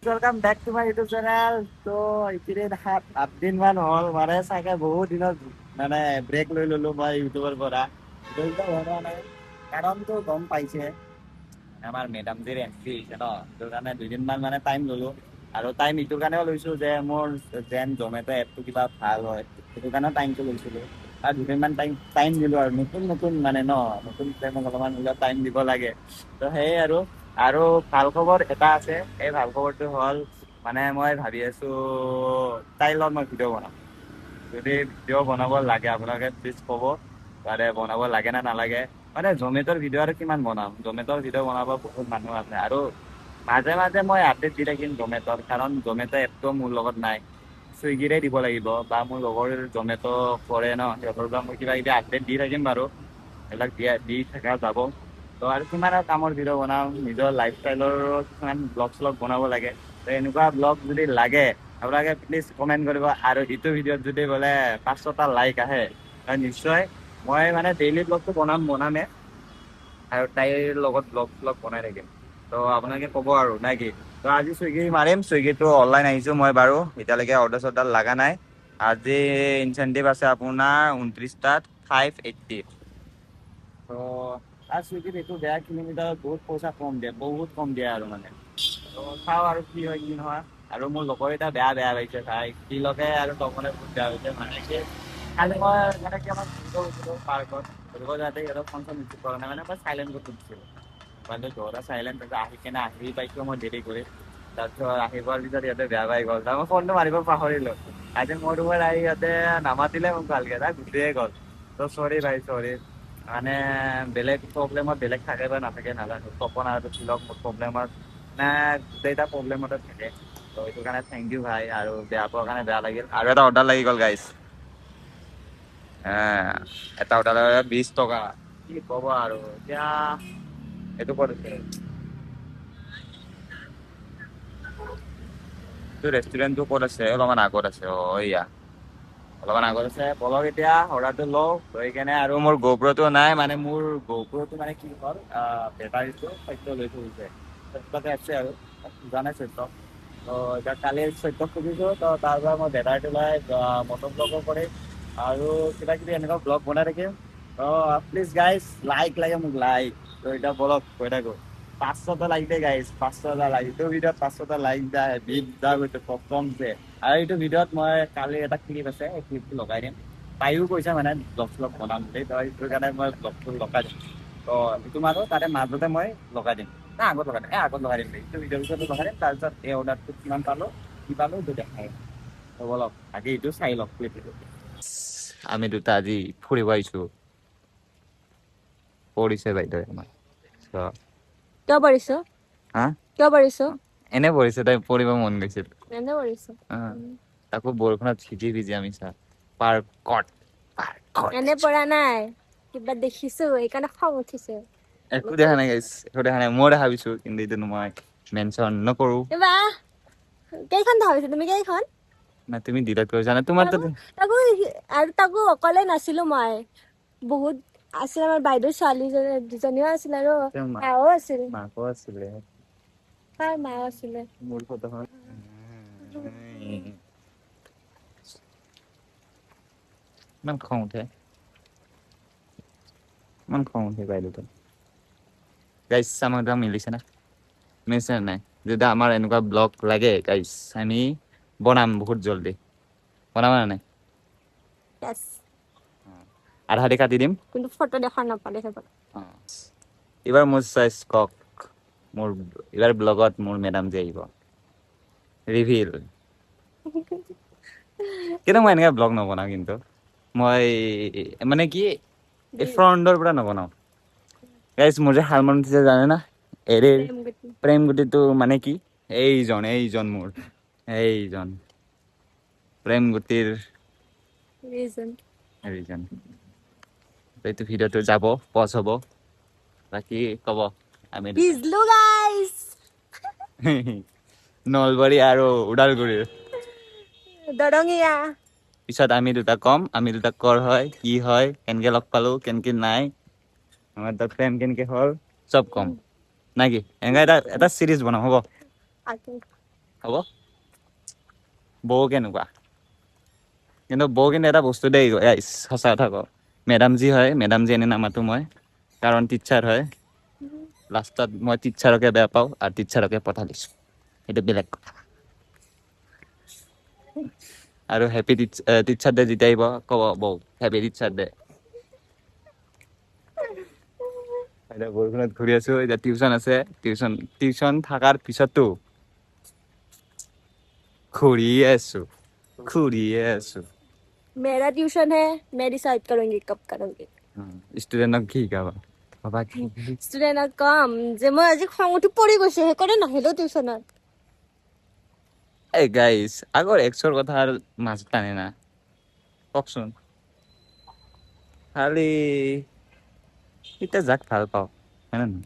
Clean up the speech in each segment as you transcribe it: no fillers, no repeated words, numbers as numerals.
Welcome back to my YouTube channel. তো এইকেইদিন 7-8 দিন মান হ'ল মানে চাগে বহুত দিনত মানে ব্ৰেক লৈ ললো মই ইউটিউবৰ পৰা। ইউটিউবটো হোৱা নাই কাৰণটো গম পাইছে, আমাৰ মেডামজিৰ এন্ট্ৰি হৈছে ন, সেইটো কাৰণে 2 দিনমান মানে টাইম ললো। আৰু টাইম এইটো কাৰণেও লৈছো যে মোৰ যেন জমেট' এপটো কিবা ভাল হয়, সেইটো কাৰণে টাইমটো লৈছিলো। আৰু 2 দিনমান টাইম দিলো আৰু নতুন নতুন মানে ন, নতুন প্লেমক অলপমান হ'লেও টাইম দিব লাগে। তো সেয়ে আৰু ভাল খবৰ এটা আছে। এই ভাল খবৰটো হ'ল মানে মই ভাবি আছো তাইৰ লগত মই ভিডিঅ' বনাম। যদি ভিডিঅ' বনাব লাগে আপোনালোকে প্লিজ ক'ব, মানে বনাব লাগে না নালাগে। মানে জমেট'ৰ ভিডিঅ' আৰু কিমান বনাম, জমেট'ৰ ভিডিঅ' বনাব বহুত মানুহ আছে। আৰু মাজে মাজে মই আপডেট দি থাকিম জমেট'ৰ, কাৰণ জমেট' এপটো মোৰ লগত নাই, চুইগিৰে দিব লাগিব। বা মোৰ লগৰ জমেট' কৰে ন, সিহঁতৰ পৰা মই কিবা কিবি আপডেট দি থাকিম বাৰু, এইবিলাক দি থকা যাব। তো আৰু কিমান আৰু কামৰ ভিডিঅ' বনাম, নিজৰ লাইফষ্টাইলৰ কিছুমান ব্লগ শ্লগ বনাব লাগে। তো এনেকুৱা ব্লগ যদি লাগে আপোনালোকে প্লিজ কমেণ্ট কৰিব। আৰু ইটো ভিডিঅ'ত যদি বোলে 500টা লাইক আহে নিশ্চয় মই মানে ডেইলি ব্লগটো বনামে আৰু তাইৰ লগত ব্লগ বনাই থাকিম। তো আপোনালোকে ক'ব আৰু নে কি। তো আজি চুইগি মাৰিম, চুইগিটো অনলাইন আহিছো মই বাৰু, এতিয়ালৈকে অৰ্ডাৰ চৰ্ডাৰ লগা নাই। আজি ইনচেণ্টিভ আছে আপোনাৰ 29টাত 580। তো আৰু চুইগিত এইটো বেয়া, কিলোমিটাৰত বহুত পইচা কম দিয়ে, বহুত কম দিয়ে আৰু মানে। তো চাওঁ আৰু কি হয় কি নহয়। আৰু মোৰ লগৰ এটা বেয়া পাইছে ভাই, সি লগে আৰু তপনে বহুত বেয়া পাইছে। মানে কি কালি মই মানে কি আমাৰ ঘূৰিব গৈছিলো পাৰ্কত, ঘূৰিব যাওঁতে সিহঁতক ফোন চোন ৰিচিভ কৰা নাই, মানে মই চাইলেণ্ট কৰি থৈ দিছিলো। মোবাইলটো ঘৰতে চাইলেণ্ট, আহি পাইছো মই দেৰি কৰি। তাৰপিছত আহি পোৱাৰ পিছত সিহঁতে বেয়া পাই গ'ল, তাৰ মই ফোনটো মাৰিব পাহৰিলো। আজি মোৰ ৰুমত আহি সিহঁতে নামাতিলে মোক ভালকে, গুচিয়ে গ'ল। তো চৰি ভাই চৰি। মানে বেলেগ প্ৰব্লেমত বেলেগ থাকে বা নাথাকে নাজানো, তপন আৰু তিলক মোৰ প্ৰব্লেমত মানে গোটেইটা প্ৰব্লেমতে থাকে। তো সেইটো কাৰণে থেংক ইউ ভাই, আৰু বেয়া পোৱাৰ কাৰণে বেয়া লাগিল। আৰু এটা অৰ্ডাৰ লাগি গ'ল গাইছ, এটা অৰ্ডাৰ 20 টকা। কি ক'ব আৰু এতিয়া এইটো ক'ত আছে, এইটো ৰেষ্টুৰেণ্টটো ক'ত আছে, অলপমান আগত আছে। এয়া অলপমান আগত আছে। বলক এতিয়া অৰ্ডাৰটো লওঁ, লৈ কেনে। আৰু মোৰ গোপ্ৰ'টো নাই, মানে মোৰ গোপ্ৰ'টো মানে কি হ'ল বেটাৰীটো সত্য লৈ থৈছে, সত্যতে আছে আৰু খোজা নাই সত্য। তো এতিয়া কালি সত্যক খুজিছো, তো তাৰ পৰা মই বেটাৰীটো লৈ মটৰ ব্লগো কৰিম আৰু কিবা কিবি এনেকুৱা ব্লগ বনাই থাকিম। তো প্লিজ গাইজ লাইক লাগে মোক, লাইক। তো এতিয়া বলক গৈ থাকো। 500টা লাইক দে গাইজ, 500টা লাইক। এইটো ভিডিঅ'ত 500টা লাইক যায় বিগ দা গৈছে প্ৰথমছে। আৰু এইটো ভিডিঅ'ত মই কালি এটা ক্লিপ আছে, এই ক্লিপটো লগাই দিম। তাইও কৈছে মানে ব্লগ শ্লগ বনাম বুলি, তো সেইটো কাৰণে মই ব্লগটো লগাই দিম। তো সেইটো মানুহ তাতে মাজতে মই লগাই দিম, আগত লগাই দিম, আগত লগাই দিম, এইটো ভিডিঅ'ৰ পিছতো লগাই দিম। তাৰপিছত এই অৰ্ডাৰটো কিমান পালো কি পালো এইটো দেখাই। তো বলক আজি এইটো চাই লওক ক্লিপটো। আমি দুটা আজি ফুৰিব আহিছো, পৰিছে বাইদেউ আমাৰ। কিয় পৰিছ? হা কিয় পৰিছ? এনে পৰিছে, তাই পৰিব মন গৈছিল। এনে পৰিছ? তাকো বৰষুণত ভিজি ভিজি আমি পাৰ্কত এনে পৰা নাই, কিবা দেখিছো এইকাৰণে খং উঠিছে। একো দেখা নাই গাইছ, একো দেখা নাই। মই দেখা পাইছো, কিন্তু এইটো মই মেনচন নকৰো। বাহ, কেইখন দেখা পাইছা তুমি? কেইখন? না তুমি ডিলিট কৰিছা না, তোমাৰ তাকো তাতে তাকো আৰু তাকো অকলে নাছিলো মই, বহুত আছিল। আমাৰ বাইদেউৰ ছোৱালীজনী দুজনীও আছিল আৰু মাও আছিল। মাকো আছিলে, কাৰ মাও আছিলে? মোৰ ফটোখন ইমান খং উঠে, ইমান খং উঠে বাইদেউটো। গাইছ আমাৰ দুটা মিলিছে না, মিলিছে নাই? যদি আমাৰ এনেকুৱা ব্লগ লাগে গাইছ, আমি বনাম বহুত জলদি। বনাবা নে নাই? Yes, আধা আধি কাটি দিম। কিন্তু ফটো দেখা নাপালে চাগে। এইবাৰ মোৰ চইচ কওক, মোৰ এইবাৰ ব্লগত মোৰ মেডাম যে আহিব ৰিভিল। কিন্তু মই এনেকে ব্লগ নবনাও, কিন্তু মই মানে কি এই ফ্ৰণ্টৰ পৰা নবনাও গাইছ। মোৰ যে হাৰমন উঠিছে জানে না, এৰে প্ৰেম গুটিটো মানে কি, এইজন মোৰ এইজন প্ৰেম গুটিৰ ৰিজন। এইটো ভিডিঅ'টো যাব, পজ হ'ব। বাকী কব আমি ভিজলো গাইস, নলবাৰী আৰু ওদালগুৰিৰ দৰঙীয়া। পিছত আমি দুটা কম, আমি দুটা কৰ হয়, কি হয়, কেনেকে লগ পালো, কেনেকে নাই, আমাৰ তাত প্ৰেম কেনেকে হ'ল, চব কম। নাকি এনেকা এটা চিৰিজ বনাম হ'ব। হ'ব বৌ কেনেকুৱা কিন্তু বৌ কিন্তু এটা বস্তু দেই গাইছ সঁচা কথা কওঁ মেডাম যি হয় মেডাম যি এনে নামাতো মই কাৰণ টিচাৰ হয় লাষ্টত মই টিচাৰকে বেয়া পাওঁ আৰু টিচাৰকে পঠা দিছোঁ সেইটো বেলেগ কথা আৰু হেপী টিচাৰ ডে যেতিয়া আহিব ক'ব বৌ হেপী টিচাৰ ডে এতিয়া বৰষুণত ঘূৰি আছো এতিয়া টিউচন আছে টিউচন থকাৰ পিছতো ঘূৰিয়ে আছো मेरा ट्यूशन है मैं डिसाइड करूंगी कब करूंगी ষ্টুডেণ্টক কি শিকাবা বাবা ষ্টুডেণ্টক কম যে মই আজি খং উঠি পৰি গৈছো সেইকাৰণে নাহিলো টিউচনত এই গাইছ আগৰ এক্সৰ কথা আৰু মাজত টানে না কওকচোন খালি এতিয়া যাক ভাল পাওঁ হয় নে নহয়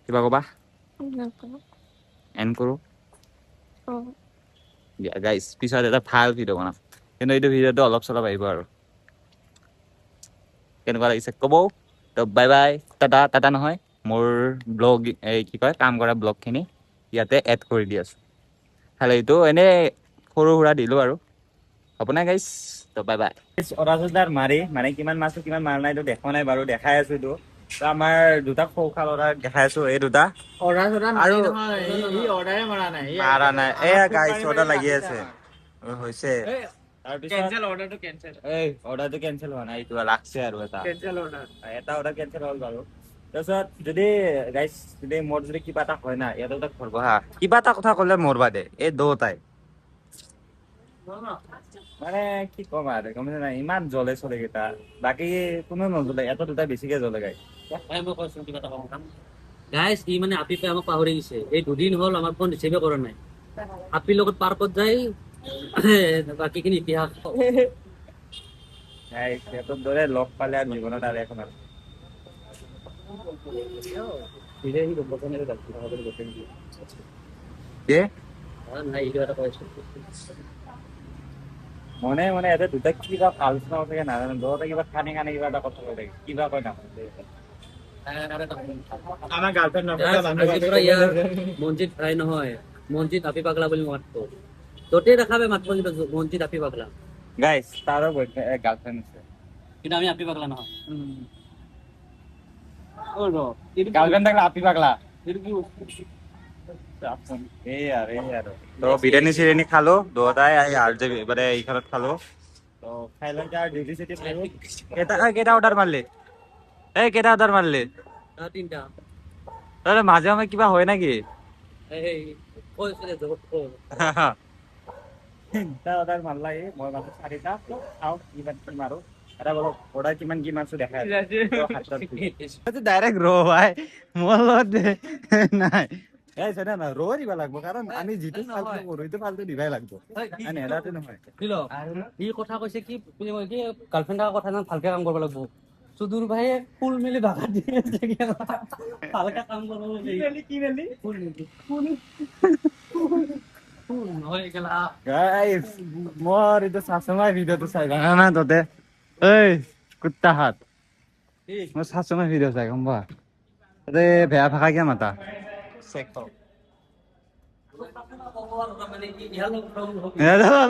কিবা ক'বা এণ্ড কৰোঁ দিয়া গাইছ পিছত এটা ভাল ভিডিঅ' বনাম কিন্তু এইটো ভিডিঅ'টো অলপ চলপ আহিব আৰু কেনেকুৱা লাগিছে ক'ব তো বাই বাই টাটা টাটা নহয় মোৰ ব্লগ এই কি কয় কাম কৰা ব্লগখিনি ইয়াতে এড কৰি দি আছোঁ খালি এইটো এনেই সৰু সুৰা দিলোঁ আৰু হ'ব নাই গাইছ তো বাই বাই অৰাজদাৰ মাৰি মানে কিমান মাছো কিমান মাৰা নাই এইটো দেখা নাই বাৰু দেখাই আছোঁ এইটো তো আমাৰ দুটা সৌখা ল'ৰা দেখাই আছোঁ এই দুটা আৰু মাৰা নাই এয়া গাইছ অৰ্ডাৰ লাগি আছে হৈছে অৰ্ডাৰটো কেনচেল হোৱা নাই এইটো লাগছে আৰু এটা অৰ্ডাৰ কেনচেল হ'ল বাৰু তাৰপিছত যদি গাইছ যদি মোৰ যদি কিবা এটা হয় না ইয়াতে এটা ঘৰ বহা কিবা এটা কথা ক'লে মৰবা দে এই দুটাই মানে কি ক'ম আৰু গম পাইছা নাই ইমান জ্বলে চলে কেইটা বাকী কোনো নজ্বলে এটা দুটা বেছিকে জ্বলে গাই মই কৈছো কিবা এটা কম গাইছ ই মানে আপি আমাক পাহৰি গৈছে এই দুদিন হ'ল আমাৰ ফোন ৰিচিভে কৰা নাই আপিৰ লগত পাৰ্কত যাই বাকীখিনি ইতিহাস গাইছ সিহঁতৰ দৰে লগ পালে আৰু জীৱনত আৰু এখন আৰু নাই এইটো এটা কৈছো মনে মনে ইয়াতে দুটা কিবা আলোচনা থাকে নাজানো দুটা কিবা খানি খানি কিবা এটা কথা কৈ থাকে কিবা কয় না আমাৰ গাৰ্লফ্ৰেণ্ড মঞ্জিত ভাই নহয় মঞ্জিত আপি পাগলা বুলি মাততো তোতে দেখাবে মাতবো কিন্তু মঞ্জিত আপি পাগলা গাইছ তাৰো গাৰ্লফ্ৰেণ্ড আছে কিন্তু আমি আপি পাগলা নহয় গার্লফ্রেন্ড থাকলে আপি পাগলা তো বিরিয়ানি সিরিয়ানি খালো দুটাই আর যে এবারে এইখানত খালো তো খাই লৈ আর ডিউটি সিটি খালো কেটা অর্ডার মারলে কেটা অর্ডার মারলে তিনটা তাহলে মাঝে মাঝে কিবা হয় নাকি এই কৈছো যে জগত তিনটা অর্ডার মারলা মই মাত্ৰ চাৰিটা খাও কিমান কি মাৰো এটা বলো অৰ্ডাৰ কিমান কি মাৰছো দেখাই ডাইৰেক্ট ৰ ভাই মোৰ লগত নাই এই সেটা না ৰ দিবা লাগব কাৰণ আমি যিটো ফালতু কৰো সেইটো ফালতু দিবাই লাগব মানে এটাতে নহয় ই কথা কৈছে কি গাৰ্লফ্ৰেণ্ডৰ কথা ইমান ভালকে কাম কৰিব লাগিব সুদূৰ ভাইয়ে ফুল মেলি ভাষা দিয়ে ভালকে কাম কৰিব কি মেলি ফুল নহয় একেলা গাইস মোৰ এইটো সাসমাই ভিডিওটো চাই না ততে এই কুত্তা হাত মই সাসমাই ভিডিও চাই গম পা ততে বেয়া ভাষা কিয় মাতা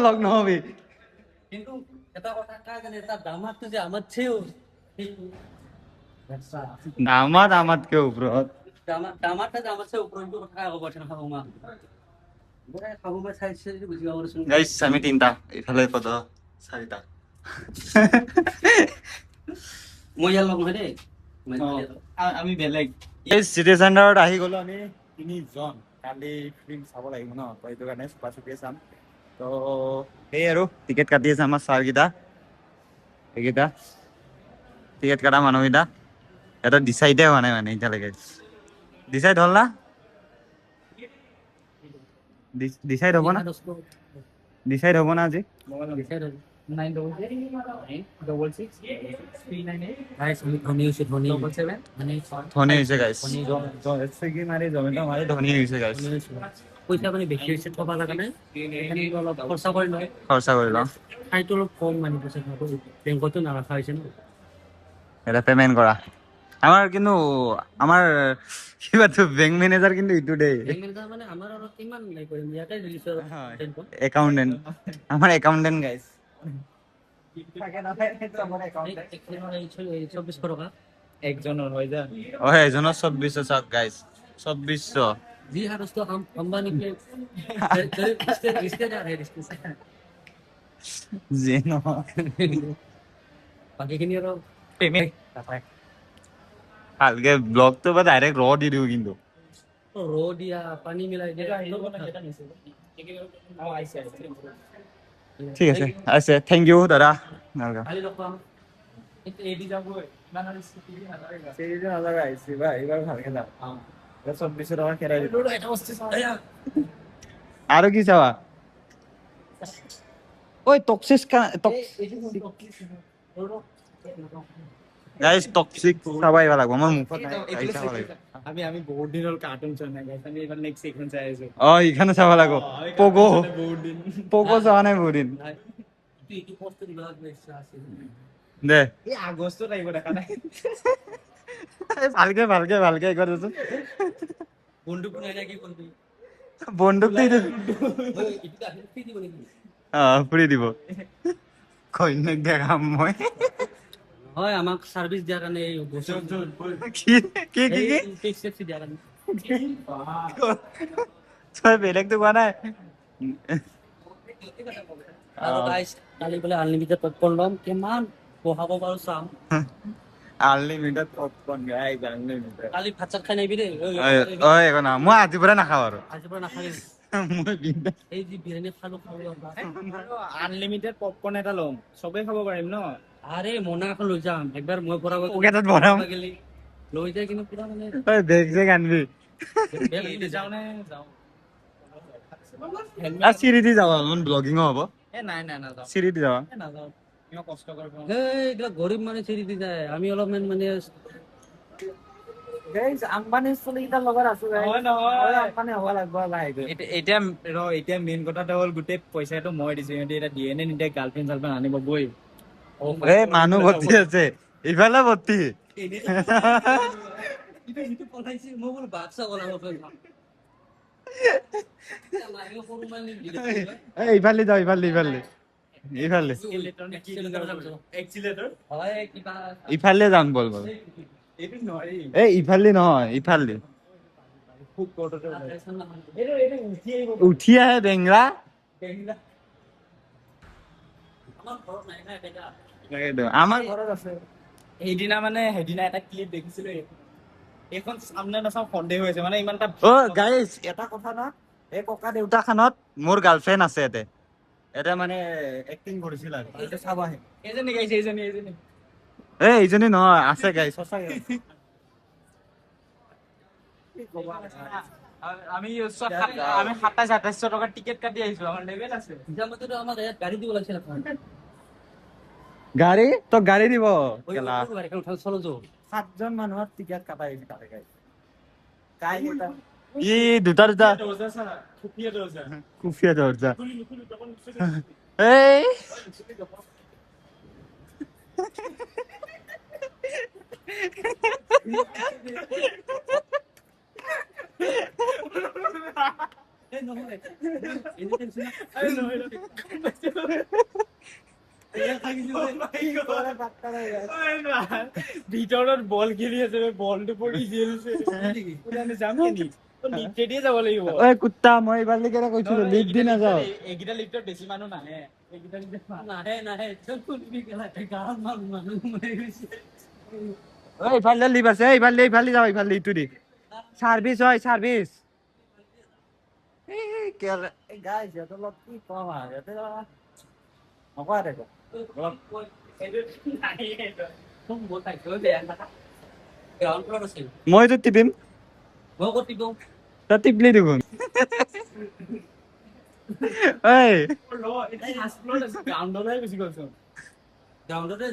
লগ নহবি কিন্তু এটা কথা কাৰ কাৰণে তাৰ দামাতটো যে আমাৰ চেও দামাত আমাতকে ওপৰত দামাতটা যে আমাৰ চেও ওপৰত কথা ক'ব পাৰছে না খাবমা খাবমা চাইছে যদি বুজি পাব ৰচোন গাইস আমি তিনটা ইফালে কত চাৰিটা মই ইয়াৰ লগ নহয় দেই আমি বেলেগ এই চিটি চেণ্টাৰত আহি গলো আমি তিনিজন কালি ফিল্ম চাব লাগিব ন তো এইটো কাৰণে চুপা চুপিয়ে চাম তো সেই আৰু টিকেট কাটি আছে আমাৰ ছাৰকেইটা এইকেইটা টিকেট কটা মানুহকেইটা এটা ডিচাইডে হোৱা নাই মানে এতিয়ালৈকে ডিচাইড হ'ল না ডিচাইড হ'ব না ডিচাইড হ'ব না আজি ধনী হৈছে গাইছ চুইগি মাৰি জমেট' মাৰি ধনী হৈছে গাইছ পইচা মানে বেছি হৈছে থবা লগা নাই অলপ খৰচা কৰি লয় খৰচা কৰি লওঁ ঠাইটো অলপ কম মানে পইচা বেংকতো নাৰাখা হৈছে ন এটা পেমেণ্ট কৰা আমাৰ কিন্তু আমাৰ কিবাটো বেংক মেনেজাৰ কিন্তু ইটো দেই মানে আমাৰ আৰু কিমান নাই কৰিম ইয়াতে ৰিলিজ একাউণ্টেণ্ট আমাৰ একাউণ্টেণ্ট গাইজ থাকে নহয় চবৰে একাউণ্ট 2400 টকা একজনৰ হৈ যায় এজনৰ 2400 চাওক গাইজ 2400 जी हाँ दोस्तों हम अंबानी के रिश्तेदार है रिश्तेदार যি নহয় बाकी খিনি আৰু পেমেন্ট ভালকে ব্লগটো বা ডাইৰেক্ট ৰ দি দিওঁ কিন্তু ৰো দিয়া পানী মিলাই দিয়া ঠিক আছে আছে থেংক ইউ দাদা কালি লগ পাম চিৰিজ নালাগে আহিছে বা এইবাৰ ভালকে যাম 2400 টকা খেৰাই দিম আৰু কি চাবা ঐ টক্সিক গাইজ টক্সিক চাব আহিব লাগিব মোৰ মুখত নাই আহি চাব লাগিব আমি বহুত দিনৰ কাৰ্টুন চোৱা নাই গাইছ আমি এইবাৰ নেক্সট এইখন চাই আছো ইখানে চাব লাগিব পগো পগো চোৱা নাই বহুত দিন এইটো পোষ্ট দিবা ইচ্ছা আছে দে এই আগষ্টত আহিব দেখা নাই ভালকে ভালকে ভালকে কৰি দেচোন বন্দুক নাই নাকি বন্দুক বন্দুক দি দিওঁ এইটো আহি ফ্ৰী দিব নেকি ফুৰি দিব কন্যাক দেখাম মই হয় আমাক সাৰ্ভিস দিয়াৰ কাৰণে এই বস্তু কি কি কি কি টেক্সি দিয়াৰ কাৰণে তই বেলেগতো কোৱা নাই আৰু গাইস কালি বোলে আনলিমিটেড পপকৰ্ন ল'ম কিমান বহাব পাৰো চাম আনলিমিটেড পপকৰ্ন গাইজ আনলিমিটেড কালি ভাত চাত খাই নাহিবি দেই একো না মই আজিৰ পৰা নাখাওঁ আৰু আজিৰ পৰা নাখাবি মই বিন্দাছ এই যে বিৰিয়ানী খালো আনলিমিটেড পপকৰ্ন এটা ল'ম চবেই খাব পাৰিম ন আৰে মনা এখন লৈ যাম একবাৰ মই ভৰাব পকেটত ভৰাম গেলি লৈ যায় কিন্তু পুৰা মানে বেগ চেগ আনবি যাওঁ নে যাওঁ চিৰি দি যাবা অলপমান ব্লগিঙো হ'ব নাই নাই নাযাওঁ চিৰি দি যাবা নাযাওঁ ইমান কষ্ট কৰিব এইবিলাক গৰীব মানে চেৰি দি যায় আমি অলপমান মানে গাইজ আম্বানী চলিকেইটাৰ লগত আছো আম্বানী হ'ব লাগিব লাহেকৈ এতিয়া মেইন কথাটো হ'ল গোটেই পইচাটো মই দিছো সিহঁতে এতিয়া দিয়ে নে নিদিয়ে গাৰ্লফ্ৰেণ্ড চাৰ্লফ্ৰেণ্ড আনিব গৈ এই মানুহ ভৰ্তি আছে ইফালে ভৰ্তি ইটো পলাইছে মই বোলো বাচ্চা বনাব ইফালে যাওঁ ইফালে ইফালে ইফালে ইফালে যাম বল বল ইফালে নহয় ইফালে উঠি আহে বেংৰা আমাৰ ঘৰত আছে সেইদিনা এটা ক্লিপ দেখিছিলো এইখন সামনে নাচাওঁ সন্দেহ হৈছে মানে ইমান গাইজ এটা কথা না এই ককা দেউতা খানত মোৰ গাৰ্লফ্ৰেণ্ড আছে এটা মানে এক্টিং কৰিছিল আৰু এইটো চাব আহে এইজনী গাইছে এইজনী এইজনী নহয় আছে গাইজ সঁচাকে আমি 27-28 টকাৰ টিকেট কাটি আহিছো আমাৰ লেভেল আছে হিচাপতেতো আমাক ইয়াত গাড়ী দিব লাগিছিল এখন গাড়ী তোক গাড়ী দিব গাড়ীখন উঠাই চলো যাও 7জন মানুহৰ টিকেট কাটা আহিছে তাতে গাইছে কাই এটা ই দুটা খুফিয়া কুফিয়া দরজা এই ভিতৰত বল খেলি আছে বলটো পৰি জিলছে যাম নেকি লিফ্টেদিয়ে যাব লাগিব ঐ কুত্তা মই এইবাৰ লৈকে কৈছিলো লিফ্ট দি নাযাওঁ এইকেইটা লিফ্টত বেছি মানুহ নাহে এইকেইটা লিফ্টত নাহে ইফালে লিফ্ট আছে ইফালে যাওঁ ইফালে ইটো দি সাৰ্ভিস হয় সাৰ্ভিস গাইজ সিহঁতৰ লগত কি কম আৰু সিহঁতে নকোৱা দেখো মইতো টিপিম মই ক'ত টিপো তই টিপলি দেখোন ঐ গ্ৰাউণ্ডলৈ গুচি গৈছো গ্ৰাউণ্ডতে